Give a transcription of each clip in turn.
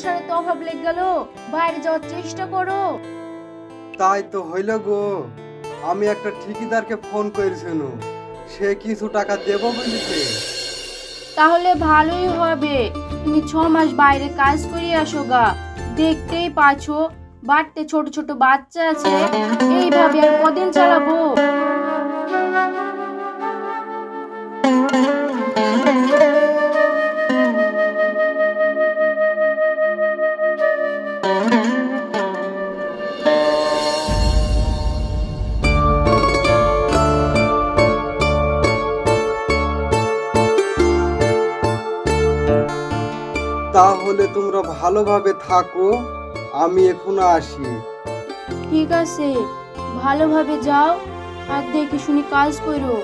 সংসারে তো অভাব লেগে গেল, বাইরে যাওয়ার চেষ্টা করো। তাই তো হইল গো, আমি একটা ঠিকাদারকে ফোন করেছিল, সে কিছু টাকা দেবো বলিছে। তাহলে ভালোই হবে, তুমি 6 মাস বাইরে কাজ করে আসো গা। দেখতেই পাচ্ছো বাড়িতে ছোট ছোট বাচ্চা আছে, এইভাবে আর কদিন চালাবো? তাহলে তোমরা ভালোভাবে থাকো, আমি এখনো আসি। ঠিক আছে, ভালোভাবে যাও আর দেখে শুনি কাজ করো।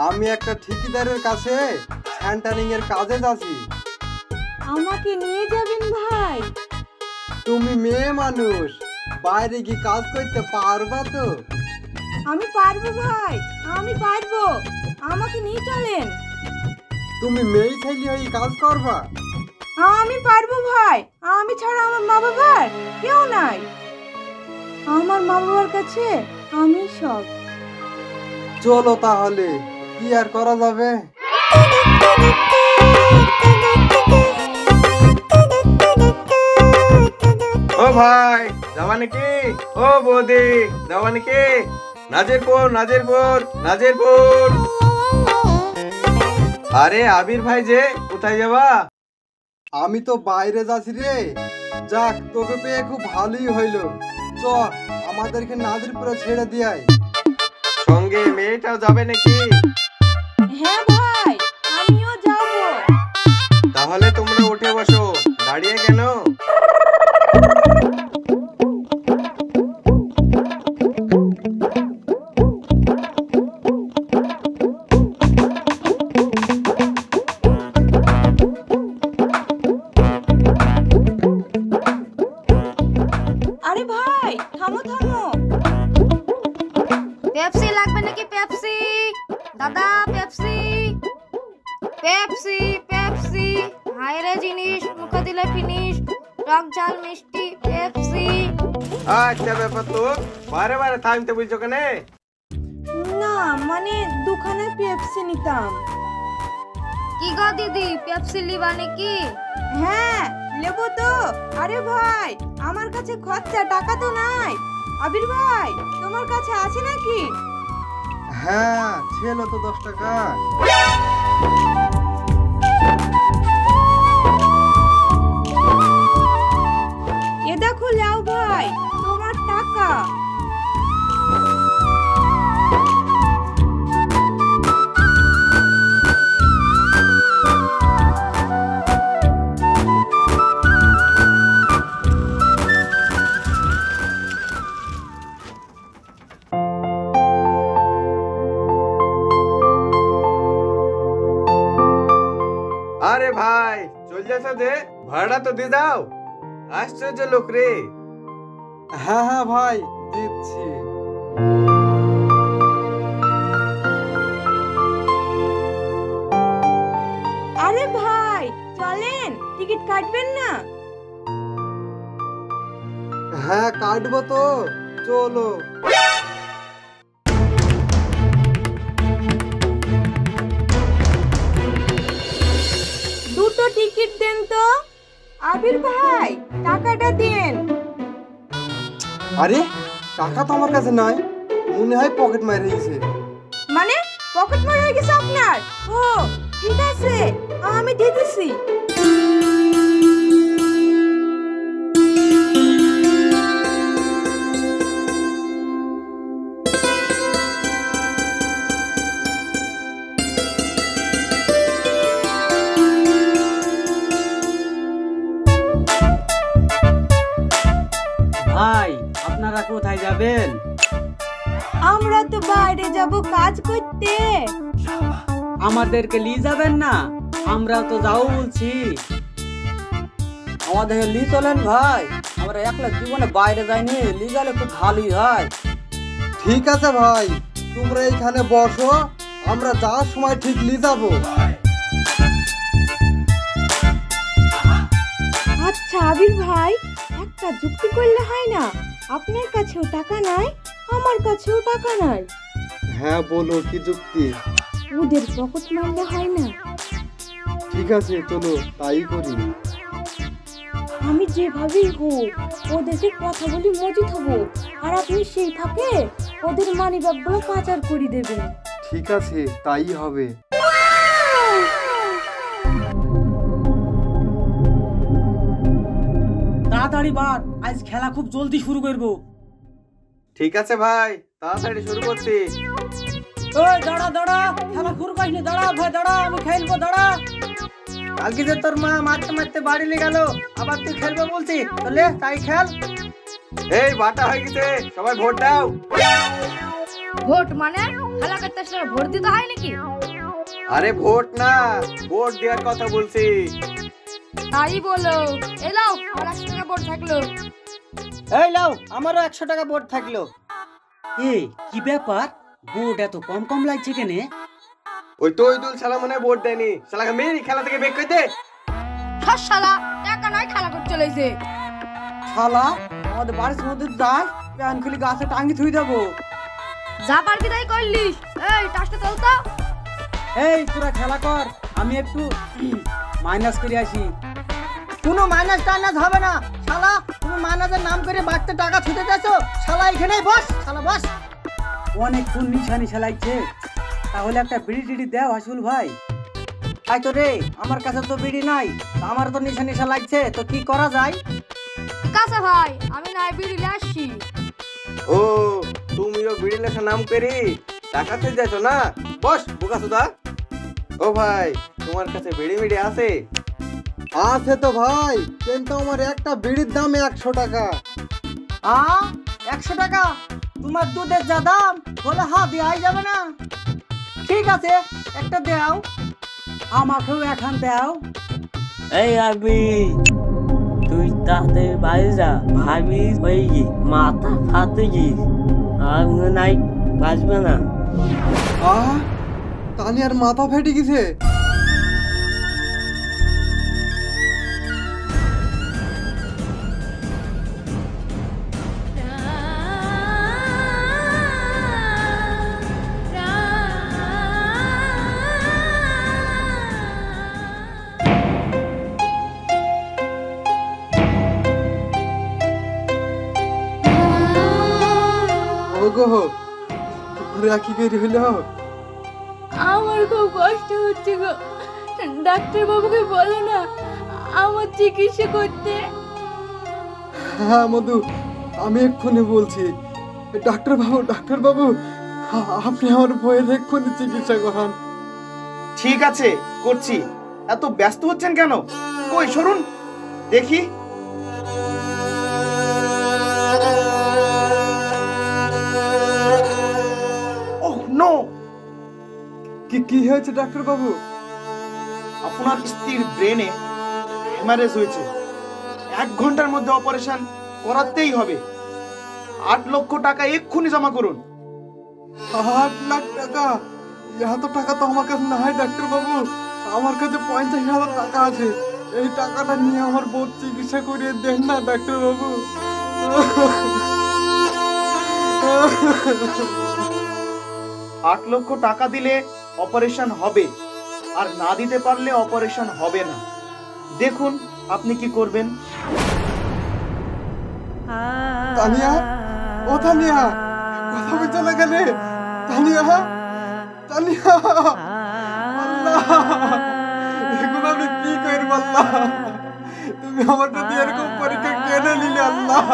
আমি একটা ঠিকাদারের কাছে সেন্টারিং এর কাজে যাচ্ছি। আমাকে নিয়ে যাবেন ভাই? তুমি মেয়ে মানুষ, বাইরে গিয়ে কাজ করতে পারবা তো? আমি পারবো ভাই, আমি পারবো, আমাকে নিয়ে চলেন। তুমি মেয়ে ছেলে হয়ে কাজ করবা? আমি পারবো ভাই, আমি ছাড়া আমার মা বাবার কেউ নাই। আমার মা বাবার কাছে আমি সব। চলো তাহলে, কি আর করা যাবে। ও ভাই যাবা নাকি? ও বৌদি যাবা নাকি? নাজিরপুর নাজিরপুর নাজিরপুর। আরে আবির ভাই যে, কোথায় যাবা? আমি তো বাইরে যাচ্ছি রে। যাক, তোকে পেয়ে খুব ভালোই হইলো। চল আমাদেরকে নাজিরপুরে ছেড়ে দিয়াই। সঙ্গে মেয়েটাও যাবে নাকি? হ্যাঁ ভাই, আমিও যাবো। তাহলে তোমরা উঠে বসো, দাঁড়িয়ে কেন? আরে ভাই থামো থামো। পেপসি লাগবে নাকি? পেপসি দাদা, পেপসি পেপসি পেপসি। হায়রে জিনিস, মুখে দিলে ফিনিশ, টক ঝাল মিষ্টি পেপসি। আচ্ছা ব্যাপার তো, বারে বারে থামতে বলছো কেন? না মানে দোকানে পেপসি নিতাম। কি গো দিদি, পেপসি লিবা নাকি? হ্যাঁ নেবো তো। আরে ভাই আমার কাছে খরচা টাকা তো নাই। আবির ভাই তোমার কাছে আছে নাকি? হ্যাঁ ছিল তো 10 টাকা। এ দেখো লাও ভাই, তোমার টাকা। আরে ভাই চল যাচ্ছ যে, ভাড়া তো দিয়ে দাও। আশ্চর্য লোক রে। হ্যাঁ হ্যাঁ ভাই দিচ্ছি। আরে ভাই চলেন, টিকিট কাটবেন না? হ্যাঁ কাটবো তো, চলো। দুটো টিকিট দেন তো। আবির ভাই টাকাটা দেন। আরে টাকা তো আমার কাছে নাই, মনে হয় পকেট মার হয়েছে। মানে পকেট মার হয়ে গেছে আপনার? ও ঠিক আছে, আমি দিয়ে দিচ্ছি। যাব কাজ করতে। আমাদেরকে নিয়ে যাবেন না? আমরা তো যাও বলছি। আমাদের লি চলেন ভাই, আমরা একলা জীবনে বাইরে যাইনি, লি গেলে খুব ভালোই হয়। ঠিক আছে ভাই, তোমরা এইখানে বসো, আমরা যাওয়ার সময় ঠিক নিয়ে যাবো। আচ্ছা আবির ভাই, একটা যুক্তি করলে হয় না? আপনার কাছেও টাকা নাই, আমার কাছেও টাকা নাই, হ্যাঁ বলো কি যুক্তি? ওদের পকেট মারলে হয় না? ঠিক আছে চলো তাই করি। আমি যেভাবেই হোক ওদেরকে কথা বলি মজিদ হবো, আর আপনি সেই ফাঁকে ওদের মানি ব্যাগগুলো পাচার করে দেবেন। ঠিক আছে তাই হবে। তাড়াতাড়ি বার, আজ খেলা খুব জলদি শুরু করবো। ঠিক আছে ভাই, তাড়াতাড়ি শুরু করছি। ওই দাঁড়া দাঁড়া, খেলা শুরু করিনি, দাঁড়া ভাই দাঁড়া, আমি খেলবো দাঁড়া। কালকে যে তোর মা মারতে মারতে বাড়ি নিয়ে গেল, আবার তুই খেলবে বলছি, তাহলে তাই খেল। এই বাটা হয়ে গেছে, সবাই ভোট দাও। ভোট মানে খেলা করতে আসলে ভোট দিতে হয় নাকি? আরে ভোট না, ভোট দেওয়ার কথা বলছি। তাই বলো। এলাও আমার 100 টাকা ভোট থাকলো। এই লাও, আমারও 100 টাকা বোর্ড থাকলো। এই কি ব্যাপার, বোর্ড এত কম কম লাগছে কেনে? ওই তো ওই দুল শালা মনে হয় ভোট দেয়নি, শালাকে মেরে খেলা থেকে বের করে দে। সব শালা টাকা নয় খেলা করতে চলেছে। শালা আমাদের বাড়ির মধ্যে যাই, প্যান খুলি গাছে টাঙ্গি থুই দেবো। যা পারবি তাই করলিস। এই টাসটা তোল তো। এই তোরা খেলা কর, আমি একটু মাইনাস করে আসি। কোনো মাইনাস টাইনাস হবে না শালা, তুমি মাইনাসের নাম করে বাড়তে টাকা ছুটে যাচ্ছো। শালা এখানেই বস, শালা বস। অনেকক্ষণ নিশা নিশা লাগছে, তাহলে একটা বিড়ি টিড়ি দেও আসুল ভাই। তাই তো রে, আমার কাছে তো বিড়ি নাই, আমার তো নিশা নিশা লাগছে, তো কি করা যায়? ঠিক আছে ভাই, আমি নাই বিড়িলে আসছি। ও তুমিও বিড়ি লেখা নাম করি টাকা থেকে যাচ্ছ না? বস বোকা সুদা। ও ভাই, তোমার কাছে বিড়ি মিড়ি আছে? আছে তো ভাই, কিন্তু আমার একটা বিড়ির দাম 100 টাকা। 100 টাকা? তোমার দুধের যা দাম, বলে দেওয়াই যাবে না। ঠিক আছে, একটা দাও, আমাকেও এখন দাও। এই আবি, তুই তাতে বাইরে যা, ভাবি হয়ে গি মাথা ফাতে গিস, আর মনে নাই বাঁচবে না। তানিয়ার মাথা ফেটে গেছে। ওগো, তোমরা কি করে হলো? আমার খুব কষ্ট হচ্ছে গো, ডাক্তার বাবুকে বলো না আমার চিকিৎসা করতে। হ্যাঁ মধু, আমি এক্ষুনি বলছি। ডাক্তার বাবু, আপনি আমার বইয়ের এক্ষুনি চিকিৎসা করান। ঠিক আছে করছি, এত ব্যস্ত হচ্ছেন কেন? কই সরুন দেখি। Oh no! কি হয়েছে ডাক্তার বাবু? আপনার স্ত্রীর ব্রেনে হ্যামারেজ হয়েছে, 1 ঘন্টার মধ্যে অপারেশন করাতেই হবে। 8 লক্ষ টাকা এক্ষুনি জমা করুন। 8 লাখ টাকা? এত টাকা তো আমার কাছে নাই ডাক্তার বাবু, আমার কাছে 50,000 টাকা আছে। এই টাকাটা নিয়ে আমার বউ চিকিৎসা করিয়ে দেন না ডাক্তার বাবু। 8 লক্ষ টাকা দিলে অপারেশন হবে, আর না দিতে পারলে অপারেশন হবে না। দেখুন আপনি কি করবেন। তানিয়া, ও তানিয়া, কথা বলতে চলে গেলে। তানিয়া, আল্লাহ, এগুলো আমি কি করব আল্লাহ? তুমি আমার প্রতি এরকম পরীক্ষা কেন নিলে আল্লাহ?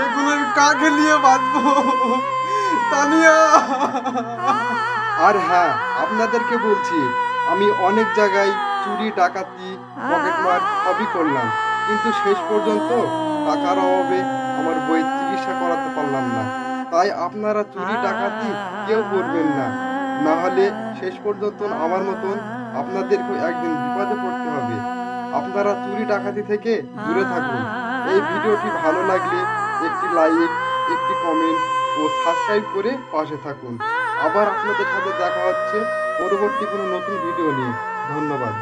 এগুলো আমি কাকে নিয়ে বাঁচবো? তানিয়া। আর হ্যাঁ, আপনাদেরকে বলছি, আমি অনেক জায়গায় চুরি, ডাকাতি, পকেটমার সবই করলাম, কিন্তু শেষ পর্যন্ত টাকার অভাবে আমার বইয়ের চিকিৎসা করাতে পারলাম না। তাই আপনারা চুরি ডাকাতি কেউ করবেন না, না হলে শেষ পর্যন্ত আমার মতন আপনাদেরকে একদিন বিপদে পড়তে হবে। আপনারা চুরি ডাকাতি থেকে দূরে থাকুন। এই ভিডিওটি ভালো লাগলে একটি লাইক, একটি কমেন্ট ও সাবস্ক্রাইব করে পাশে থাকুন। আবার আপনাদের সাথে দেখা হচ্ছে পরবর্তী কোনো নতুন ভিডিও নিয়ে। ধন্যবাদ।